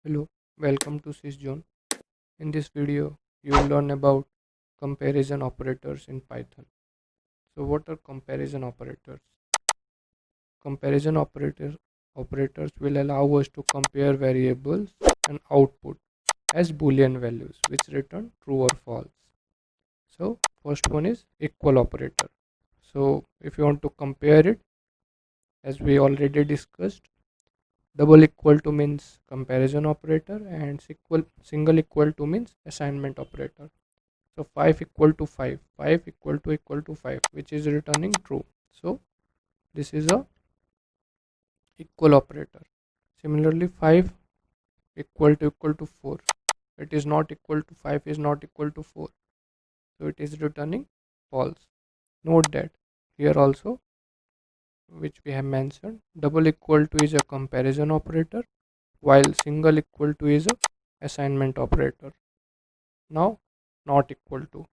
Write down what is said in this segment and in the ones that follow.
Hello, welcome to SysZone. In this video, you will learn about comparison operators in Python. So, what are comparison operators? Comparison operators will allow us to compare variables and output as Boolean values, which return true or false. So, first one is equal operator. So, if you want to compare it, as we already discussed, double equal to means comparison operator, and single equal to means assignment operator. So 5 equal to 5, 5 equal to 5, which is returning true. So this is a equal operator. Similarly, 5 equal to 4, it is not equal to 5 is not equal to 4, so it is returning false. Note that here also, which we have mentioned, double equal to is a comparison operator, while single equal to is a assignment operator. Now not equal to,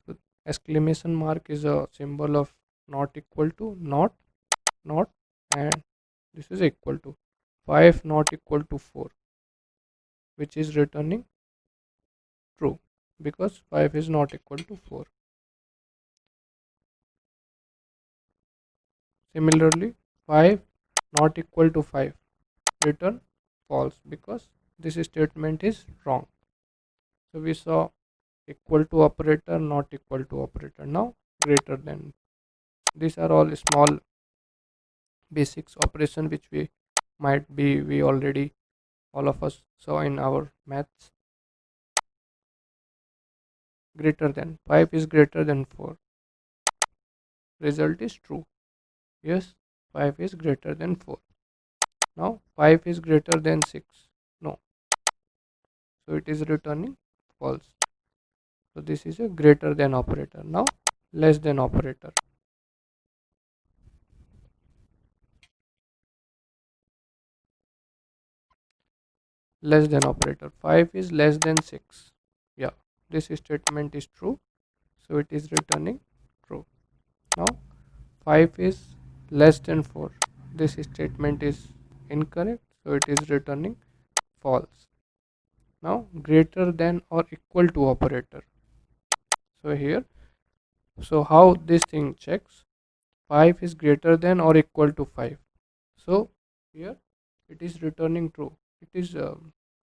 so exclamation mark is a symbol of not equal to, not, and this is equal to 5 not equal to 4, which is returning true because 5 is not equal to 4. Similarly, 5 not equal to 5, return false because this statement is wrong. So we saw equal to operator, not equal to operator. Now greater than. These are all small basics operation which we already all of us saw in our maths. Greater than, 5 is greater than 4, result is true. Yes, 5 is greater than 4. Now 5 is greater than 6, no, so it is returning false. So this is a greater than operator. Now less than operator. Less than operator, 5 is less than 6. Yeah, this statement is true, so it is returning true. Now 5 is less than 4, this statement is incorrect, so it is returning false. Now greater than or equal to operator. So here, so how this thing checks, 5 is greater than or equal to 5, so here it is returning true. It is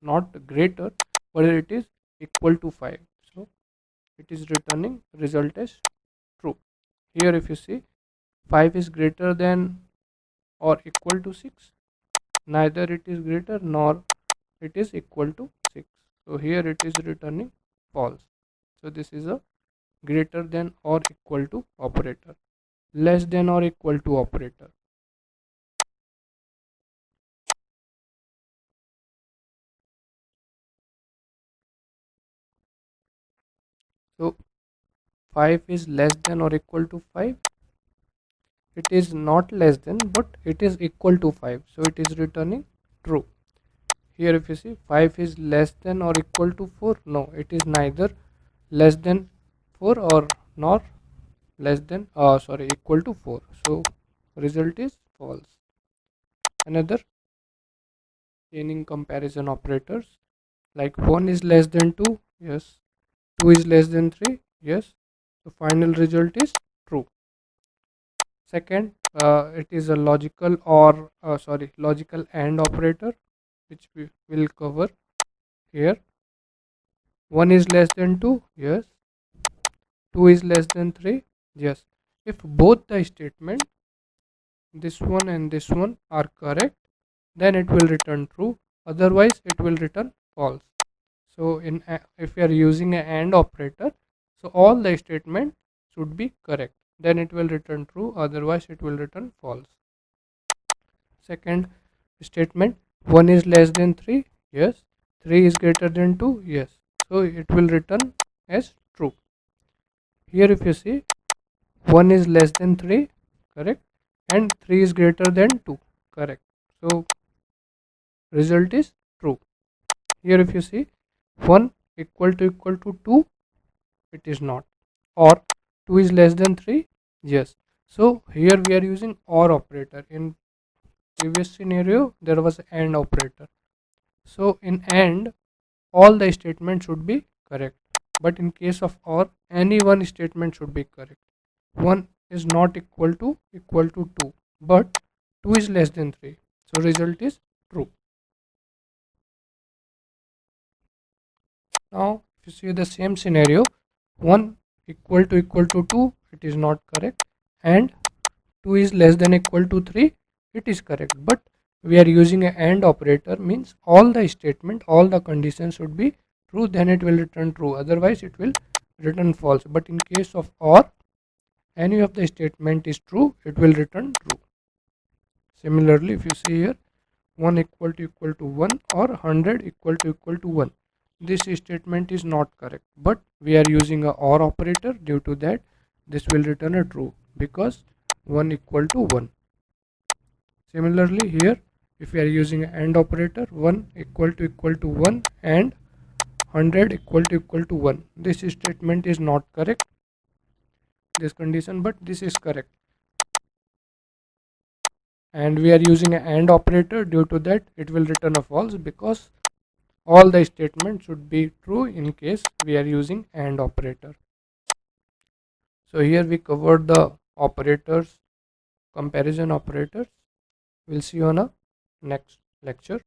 not greater, but it is equal to 5, so it is returning result as true. Here if you see, 5 is greater than or equal to 6, neither it is greater nor it is equal to 6, so here it is returning false. So this is a greater than or equal to operator. Less than or equal to operator. So 5 is less than or equal to 5, it is not less than but it is equal to 5, so it is returning true. Here if you see, 5 is less than or equal to 4, no, it is neither less than 4 or nor less than equal to 4, so result is false. Another chaining comparison operators, like 1 is less than 2, yes, 2 is less than 3, yes, the final result is true. Second, it is a logical or logical AND operator, which we will cover here. 1 is less than 2, yes, 2 is less than 3, yes. If both the statement, this one and this one, are correct, then it will return true, otherwise it will return false. So if we are using an AND operator, so all the statement should be correct, then it will return true, otherwise it will return false. Second statement, 1 is less than 3, yes, 3 is greater than 2, yes, so it will return as true. Here if you see, 1 is less than 3, correct, and 3 is greater than 2, correct, so result is true. Here if you see, 1 equal to 2, it is not, or 2 is less than 3, yes, so here we are using OR operator. In previous scenario there was AND operator, So in AND all the statements should be correct, but in case of OR any one statement should be correct. 1 is not equal to 2, but 2 is less than 3, so result is true. Now if you see the same scenario, 1 equal to 2, it is not correct, and 2 is less than equal to 3, it is correct. But we are using an AND operator, means all the statement, all the conditions should be true, then it will return true, otherwise it will return false. But in case of OR, any of the statement is true, it will return true. Similarly, if you see here, 1 equal to 1 or 100 equal to 1, this statement is not correct, but we are using a OR operator, due to that this will return a true, because 1 equal to 1. Similarly here, if we are using an AND operator, 1 equal to 1 and 100 equal to 1, this statement is not correct, this condition, but this is correct, and we are using an AND operator, due to that it will return a false, because all the statements should be true in case we are using AND operator. So here we covered the operators, comparison operators. We'll see you on a next lecture.